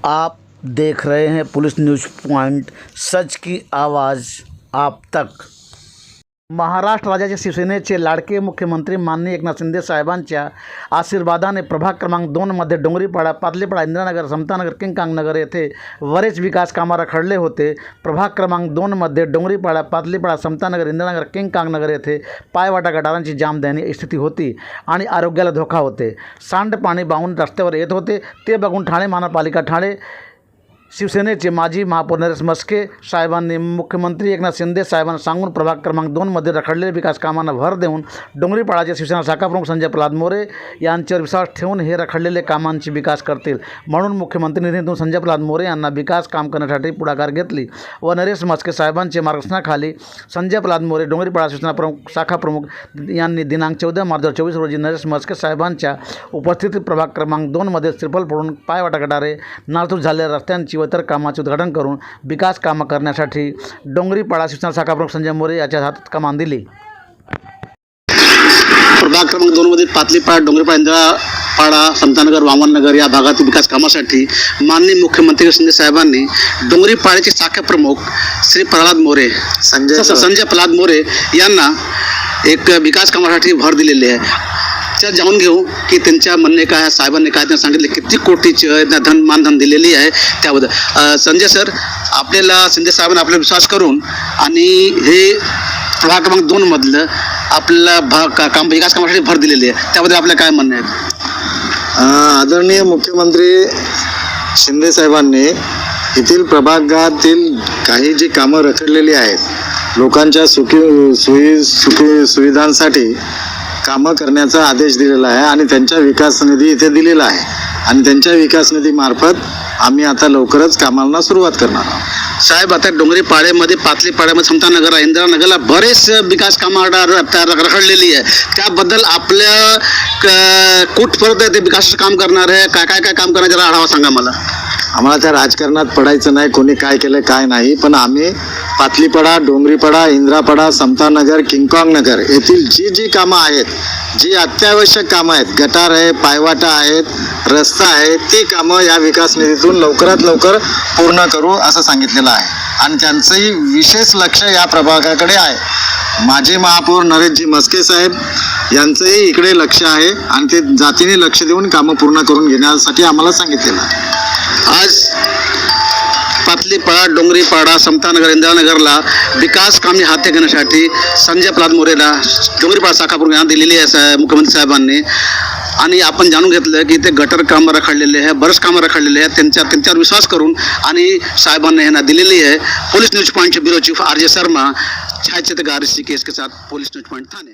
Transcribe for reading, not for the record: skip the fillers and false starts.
आप देख रहे हैं पुलिस न्यूज़ पॉइंट, सच की आवाज़ आप तक। महाराष्ट्र राज्याचे शिवसेनेचे लाडके मुख्यमंत्री माननीय एकनाथ शिंदे साहेबांच्या आशीर्वादाने प्रभाग क्रमांक 2मध्ये डोंगरीपाडा, पातलीपाडा, इंदिरानगर, समतानगर, किंगकांगनगर येथे बरेच विकास कामं रखडले होते। प्रभाग क्रमांक 2मध्ये डोंगरीपाडा, पातलीपाडा, समतानगर, इंदिरानगर, किंगकांगनगर येथे पायवाटा गटारांची जामदयनीय स्थिती होती आणि आरोग्याला धोका होते। सांडपाणी वाहून रस्त्यावर येत होते। ते बघून ठाणे महानगरपालिका ठाणे शिवसेनेचे माजी महापौर नरेश म्हस्के साहेबांनी मुख्यमंत्री एकनाथ शिंदे साहेबांना सांगून प्रभाग क्रमांक 2मध्ये रखडलेल्या विकास कामांना भर देऊन डोंगरीपाडाचे शिवसेना शाखा प्रमुख संजय प्रल्हाद मोरे यांच्यावर विश्वास ठेवून हे रखडलेले कामांची विकास करतील म्हणून मुख्यमंत्री निधीतून संजय प्रल्हाद मोरे यांना विकास काम करण्यासाठी पुढाकार घेतली व नरेश म्हस्के साहेबांचे मार्गदर्शनाखाली संजय प्रल्हाद मोरे डोंगरीपाडा शिवसेना प्रमुख शाखा प्रमुख यांनी दिनांक 14 मार्च 2024 रोजी नरेश म्हस्के साहेबांच्या उपस्थितीत प्रभाग क्रमांक 2मध्ये श्रीफळ फोडून पायवाटा गटारे, नासधूस झालेल्या रस्त्यांची व इतर कामाचे उद्घाटन करून विकास कामं करण्यासाठी डोंगरीपाडा शिवसेना शाखा प्रमुख संजय मोरे यांच्या हातात कमान दिली। प्रभाग क्रमांक 2मध्ये पातलीपाडा, डोंगरीपाडा, इंदिरापाडा, समतानगर, वामननगर या भागातील विकास कामासाठी माननीय मुख्यमंत्री शिंदे साहेबांनी डोंगरीपाड्याचे शाखा प्रमुख श्री प्रल्हाद मोरे संजय प्रल्हाद मोरे यांना एक विकास कामासाठी भर दिलेली आहे। जाणून घेऊ की त्यांच्या म्हणणे काय, साहेबांनी काय त्यांना सांगितले, किती कोटीचे मानधन दिलेली आहे त्याबद्दल। संजय सर, आपल्याला शिंदे साहेबांनी आपला विश्वास करून आणि हे प्रभाग क्रमांक 2मधलं आपल्याला काम विकास कामासाठी भर दिलेली आहे, त्याबद्दल आपलं काय म्हणणं आहे? आदरणीय मुख्यमंत्री शिंदे साहेबांनी येथील प्रभागातील काही जी कामं रखडलेली आहेत, लोकांच्या सुविधांसाठी कामं करण्याचा आदेश दिलेला आहे आणि त्यांच्या विकास निधी इथे दिलेला आहे आणि त्यांच्या विकास निधीमार्फत आम्ही आता लवकरच कामांना सुरुवात करणार आहोत। साहेब, आता डोंगरीपाड्यामध्ये, पातलीपाड्यामध्ये, समतानगर, इंदिरानगरला बरेच विकास कामं रखडलेली आहे, त्याबद्दल आपल्या कुठपर्यंत ते विकासाचं काम करणार आहे, काय काय काय काम करणार, जरा आढावा सांगा मला। आम्हाला त्या राजकारणात पडायचं नाही, कोणी काय केलं काय नाही, पण आम्ही पातलीपाडा, डोंगरीपाडा, इंदिरापाडा, समतानगर, किंगकांगनगर येथील जी कामं आहेत, जी अत्यावश्यक कामं आहेत, गटार आहे, पायवाटा आहेत, रस्ता आहे, ती कामं या विकास निधीतून लवकरात लवकर पूर्ण करू असं सांगितलेलं आहे आणि त्यांचंही विशेष लक्ष या प्रभागाकडे आहे। माजी महापौर नरेशजी म्हस्के साहेब यांचंही इकडे लक्ष आहे आणि ते जातीने लक्ष देऊन कामं पूर्ण करून घेण्यासाठी आम्हाला सांगितलेलं आहे। आज पातलीपाडा, डोंगरीपाडा, समतानगर, इंदिरानगरला विकास कामे हाती घेण्यासाठी संजय प्रल्हाद मोरेला डोंगरीपाडा शाखा प्रमुख यांना दिलेली आहे मुख्यमंत्री साहेबांनी आणि आपण जाणून घेतलं की ते गटर कामं रखडलेले आहे, बरेच कामं रखडलेले आहेत, त्यांच्यावर विश्वास करून आणि साहेबांना यांना दिलेली आहे। पुलिस न्यूज पॉइंटचे ब्युरो चीफ RJ शर्मा, छायाचित्रकार ऋषिकेश के साथ पुलिस न्यूज पॉइंट थाने।